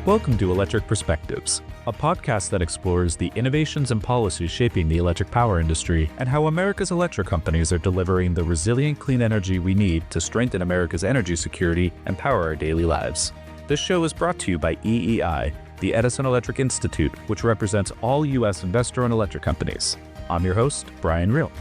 Welcome to Electric Perspectives, a podcast that explores the innovations and policies shaping the electric power industry and how America's electric companies are delivering the resilient clean energy we need to strengthen America's energy security and power our daily lives. This show is brought to you by EEI, the Edison Electric Institute, which represents all U.S. investor-owned electric companies. I'm your host, Brian Reel.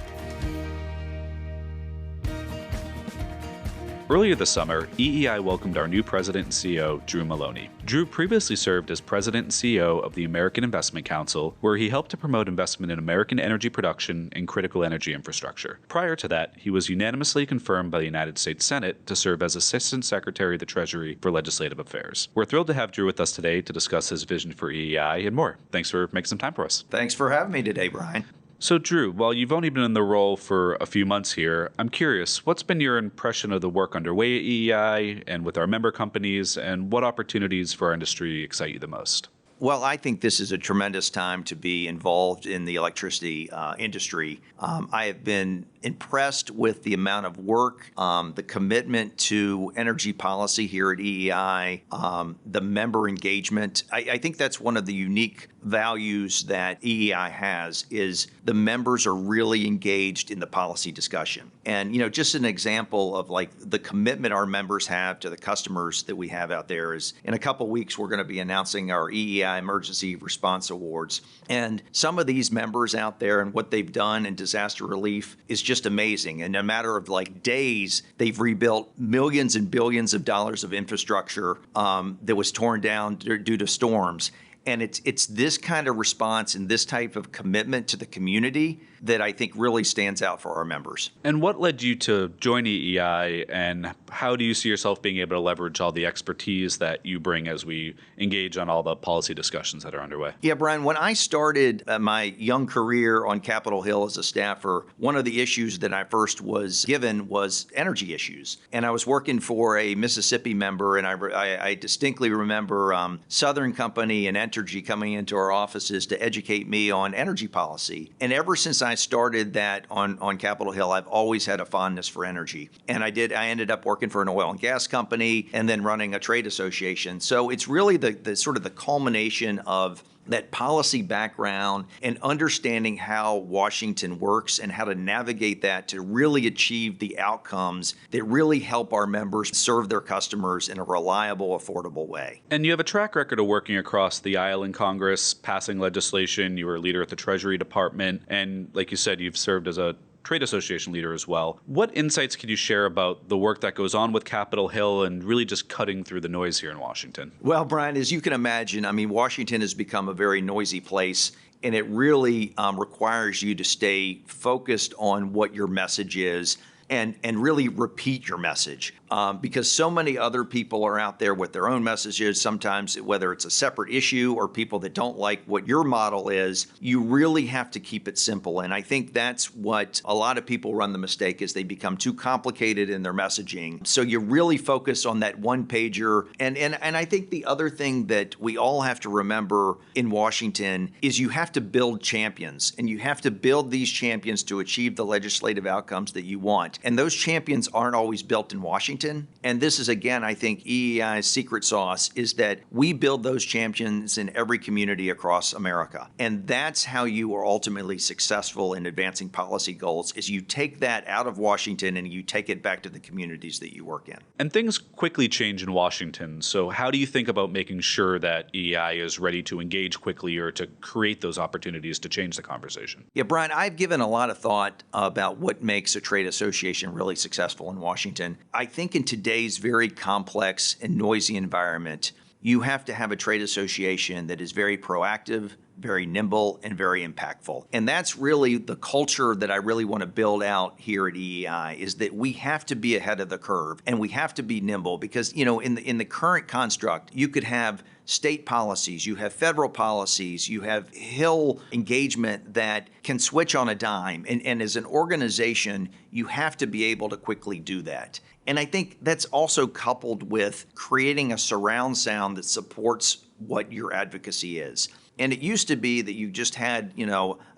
Earlier this summer, EEI welcomed our new president and CEO, Drew Maloney. Drew previously served as president and CEO of the American Investment Council, where he helped to promote investment in American energy production and critical energy infrastructure. Prior to that, he was unanimously confirmed by the United States Senate to serve as Assistant Secretary of the Treasury for Legislative Affairs. We're thrilled to have Drew with us today to discuss his vision for EEI and more. Thanks for making some time for us. Thanks for having me today, Brian. So, Drew, while you've only been in the role for a few months here, I'm curious, what's been your impression of the work underway at EEI and with our member companies, and what opportunities for our industry excite you the most? Well, I think this is a tremendous time to be involved in the electricity industry. I have been impressed with the amount of work, the commitment to energy policy here at EEI, the member engagement. I think that's one of the unique values that EEI has is the members are really engaged in the policy discussion. And, just an example of like the commitment our members have to the customers that we have out there is in a couple of weeks, we're going to be announcing our EEI Emergency Response Awards. And some of these members out there and what they've done in disaster relief is just amazing. In a matter of like days, they've rebuilt millions and billions of dollars of infrastructure that was torn down due to storms. And it's this kind of response and this type of commitment to the community that I think really stands out for our members. And what led you to join EEI, and how do you see yourself being able to leverage all the expertise that you bring as we engage on all the policy discussions that are underway? Yeah, Brian, when I started my young career on Capitol Hill as a staffer, one of the issues that I first was given was energy issues. And I was working for a Mississippi member, and I distinctly remember Southern Company and Entergy coming into our offices to educate me on energy policy. And ever since I started that on Capitol Hill, I've always had a fondness for energy. And I ended up working for an oil and gas company and then running a trade association. So it's really the sort of the culmination of that policy background and understanding how Washington works and how to navigate that to really achieve the outcomes that really help our members serve their customers in a reliable, affordable way. And you have a track record of working across the aisle in Congress, passing legislation. You were a leader at the Treasury Department. And like you said, you've served as a trade association leader as well. What insights can you share about the work that goes on with Capitol Hill and really just cutting through the noise here in Washington? Well, Brian, as you can imagine, Washington has become a very noisy place, and it really requires you to stay focused on what your message is and really repeat your message because so many other people are out there with their own messages, sometimes whether it's a separate issue or people that don't like what your model is. You really have to keep it simple. And I think that's what a lot of people run the mistake is they become too complicated in their messaging. So you really focus on that one pager. And I think the other thing that we all have to remember in Washington is you have to build champions, and you have to build these champions to achieve the legislative outcomes that you want. And those champions aren't always built in Washington. And this is, again, I think EEI's secret sauce is that we build those champions in every community across America. And that's how you are ultimately successful in advancing policy goals, is you take that out of Washington and you take it back to the communities that you work in. And things quickly change in Washington. So how do you think about making sure that EEI is ready to engage quickly or to create those opportunities to change the conversation? Yeah, Brian, I've given a lot of thought about what makes a trade association really successful in Washington. I think in today's very complex and noisy environment, you have to have a trade association that is very proactive, very nimble, and very impactful. And that's really the culture that I really want to build out here at EEI, is that we have to be ahead of the curve and we have to be nimble because, in the current construct, you could have state policies, you have federal policies, you have Hill engagement that can switch on a dime. And as an organization, you have to be able to quickly do that. And I think that's also coupled with creating a surround sound that supports what your advocacy is. And it used to be that you just had,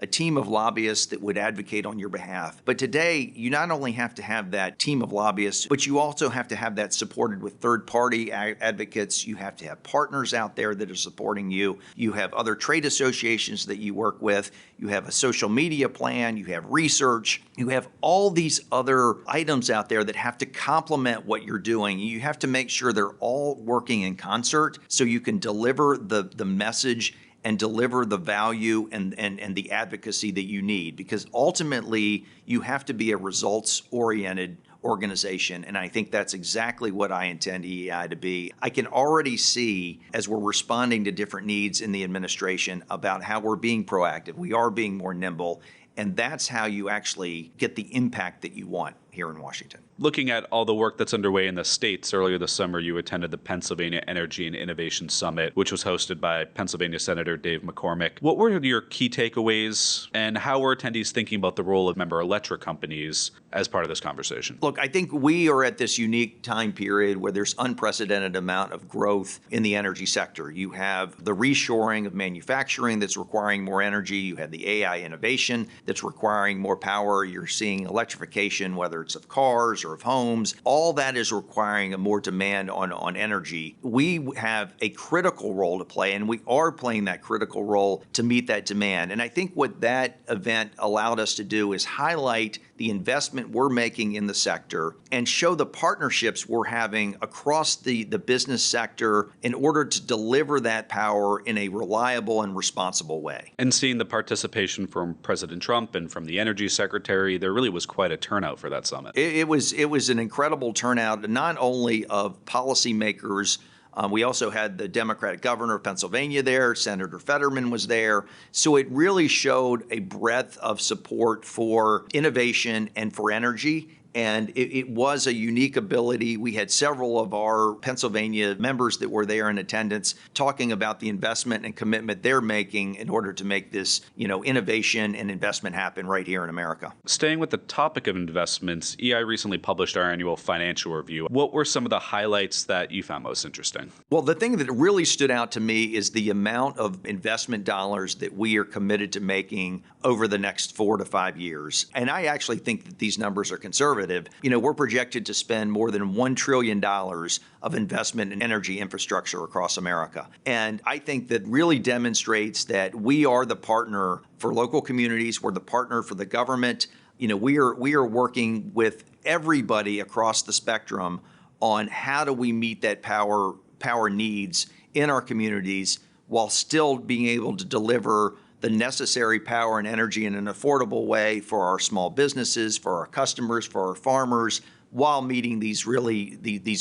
a team of lobbyists that would advocate on your behalf. But today, you not only have to have that team of lobbyists, but you also have to have that supported with third-party advocates. You have to have partners out there that are supporting you. You have other trade associations that you work with. You have a social media plan. You have research. You have all these other items out there that have to complement what you're doing. You have to make sure they're all working in concert so you can deliver the message and deliver the value and the advocacy that you need. Because ultimately, you have to be a results-oriented organization, and I think that's exactly what I intend EEI to be. I can already see, as we're responding to different needs in the administration, about how we're being proactive. We are being more nimble, and that's how you actually get the impact that you want here in Washington. Looking at all the work that's underway in the states, earlier this summer, you attended the Pennsylvania Energy and Innovation Summit, which was hosted by Pennsylvania Senator Dave McCormick. What were your key takeaways, and how were attendees thinking about the role of member electric companies as part of this conversation? Look, I think we are at this unique time period where there's unprecedented amount of growth in the energy sector. You have the reshoring of manufacturing that's requiring more energy. You have the AI innovation that's requiring more power. You're seeing electrification, whether it's of cars or of homes. All that is requiring a more demand on energy. We have a critical role to play, and we are playing that critical role to meet that demand. And I think what that event allowed us to do is highlight the investment we're making in the sector and show the partnerships we're having across the business sector in order to deliver that power in a reliable and responsible way. And seeing the participation from President Trump and from the Energy Secretary, there really was quite a turnout for that summit. It was an incredible turnout, not only of policymakers. We also had the Democratic governor of Pennsylvania there. Senator Fetterman was there. So it really showed a breadth of support for innovation and for energy. And it was a unique ability. We had several of our Pennsylvania members that were there in attendance talking about the investment and commitment they're making in order to make this, innovation and investment happen right here in America. Staying with the topic of investments, EI recently published our annual financial review. What were some of the highlights that you found most interesting? Well, the thing that really stood out to me is the amount of investment dollars that we are committed to making over the next 4 to 5 years. And I actually think that these numbers are conservative. We're projected to spend more than $1 trillion of investment in energy infrastructure across America. And I think that really demonstrates that we are the partner for local communities. We're the partner for the government. We are working with everybody across the spectrum on how do we meet that power needs in our communities while still being able to deliver the necessary power and energy in an affordable way for our small businesses, for our customers, for our farmers, while meeting these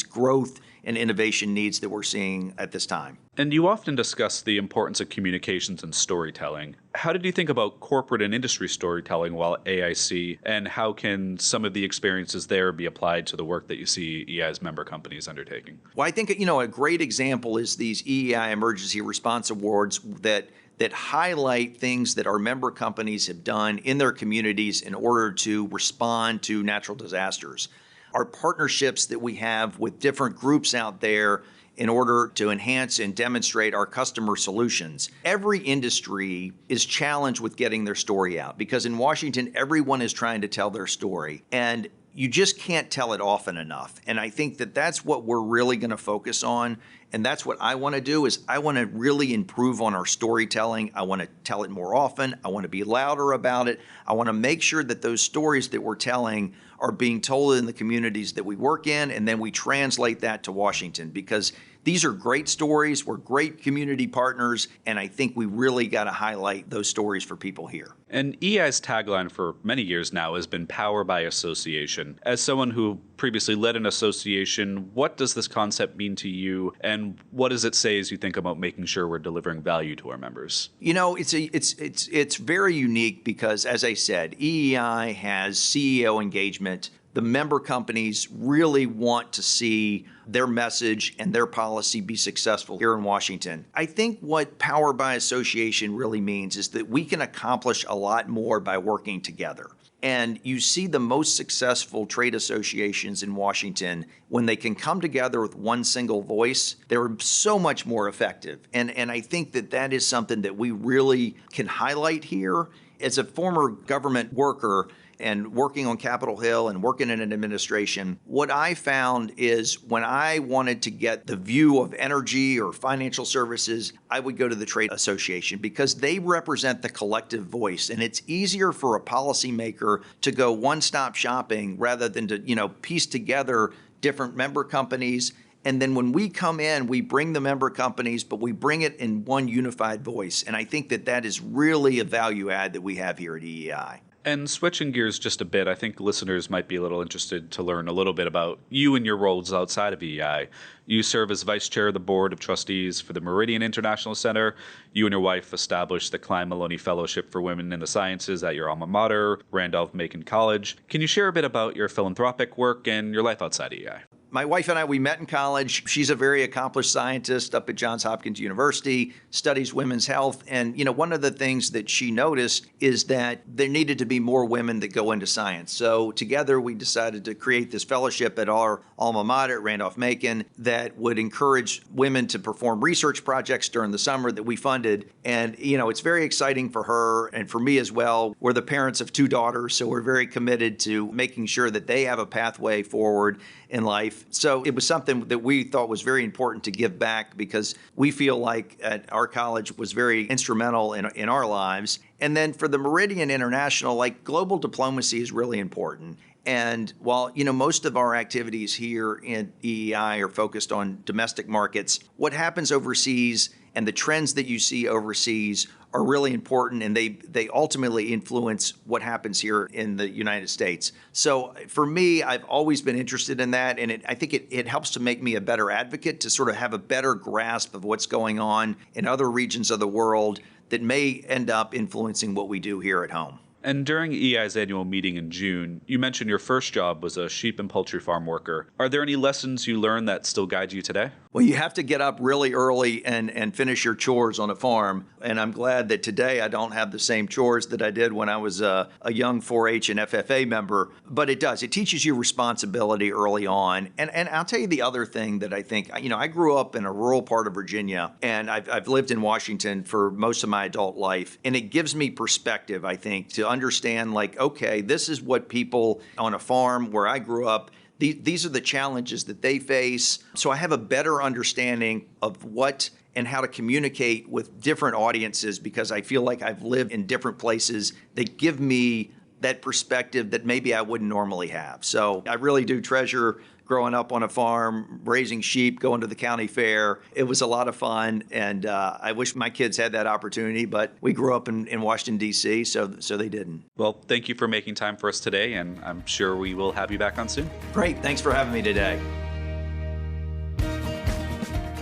growth and innovation needs that we're seeing at this time. And you often discuss the importance of communications and storytelling. How did you think about corporate and industry storytelling while AIC, and how can some of the experiences there be applied to the work that you see EI's member companies undertaking? Well, I think a great example is these EEI Emergency Response Awards that highlight things that our member companies have done in their communities in order to respond to natural disasters. Our partnerships that we have with different groups out there in order to enhance and demonstrate our customer solutions. Every industry is challenged with getting their story out because in Washington, everyone is trying to tell their story. And you just can't tell it often enough. And I think that that's what we're really going to focus on. And that's what I want to do is I want to really improve on our storytelling. I want to tell it more often. I want to be louder about it. I want to make sure that those stories that we're telling are being told in the communities that we work in, and then we translate that to Washington because these are great stories. We're great community partners, and I think we really got to highlight those stories for people here. And EI's tagline for many years now has been power by association. As someone who previously led an association, what does this concept mean to you, and what does it say as you think about making sure we're delivering value to our members? It's very unique because, as I said, EEI has CEO engagement. The member companies really want to see their message and their policy be successful here in Washington. I think what power by association really means is that we can accomplish a lot more by working together. And you see the most successful trade associations in Washington, when they can come together with one single voice, they're so much more effective. And I think that is something that we really can highlight here. As a former government worker and working on Capitol Hill and working in an administration, what I found is when I wanted to get the view of energy or financial services, I would go to the trade association because they represent the collective voice. And it's easier for a policymaker to go one-stop shopping rather than to, piece together different member companies. And then when we come in, we bring the member companies, but we bring it in one unified voice. And I think that is really a value add that we have here at EEI. And switching gears just a bit, I think listeners might be a little interested to learn a little bit about you and your roles outside of EEI. You serve as vice chair of the board of trustees for the Meridian International Center. You and your wife established the Maloney Fellowship for Women in the Sciences at your alma mater, Randolph-Macon College. Can you share a bit about your philanthropic work and your life outside EEI? My wife and I, we met in college. She's a very accomplished scientist up at Johns Hopkins University, studies women's health. And, one of the things that she noticed is that there needed to be more women that go into science. So together we decided to create this fellowship at our alma mater at Randolph-Macon that would encourage women to perform research projects during the summer that we funded. And, it's very exciting for her and for me as well. We're the parents of 2 daughters, so we're very committed to making sure that they have a pathway forward in life. So it was something that we thought was very important to give back because we feel like at our college was very instrumental in our lives. And then for the Meridian International, global diplomacy is really important. And while, most of our activities here in EEI are focused on domestic markets, what happens overseas and the trends that you see overseas are really important, and they ultimately influence what happens here in the United States. So for me, I've always been interested in that, and I think it helps to make me a better advocate to sort of have a better grasp of what's going on in other regions of the world that may end up influencing what we do here at home. And during EEI's annual meeting in June, you mentioned your first job was a sheep and poultry farm worker. Are there any lessons you learned that still guide you today? Well, you have to get up really early and finish your chores on a farm. And I'm glad that today I don't have the same chores that I did when I was a young 4-H and FFA member. But it does. It teaches you responsibility early on. And I'll tell you the other thing that I think, I grew up in a rural part of Virginia, and I've lived in Washington for most of my adult life. And it gives me perspective, I think, to understand okay, this is what people on a farm where I grew up, these are the challenges that they face. So I have a better understanding of what and how to communicate with different audiences because I feel like I've lived in different places that give me that perspective that maybe I wouldn't normally have. So I really do treasure growing up on a farm, raising sheep, going to the county fair. It was a lot of fun, and I wish my kids had that opportunity, but we grew up in Washington, D.C., so they didn't. Well, thank you for making time for us today, and I'm sure we will have you back on soon. Great. Thanks for having me today.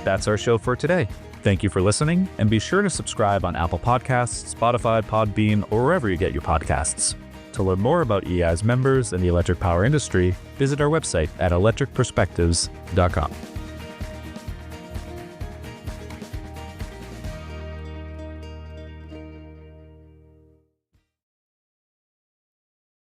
That's our show for today. Thank you for listening, and be sure to subscribe on Apple Podcasts, Spotify, Podbean, or wherever you get your podcasts. To learn more about EEI's members and the electric power industry, visit our website at electricperspectives.com.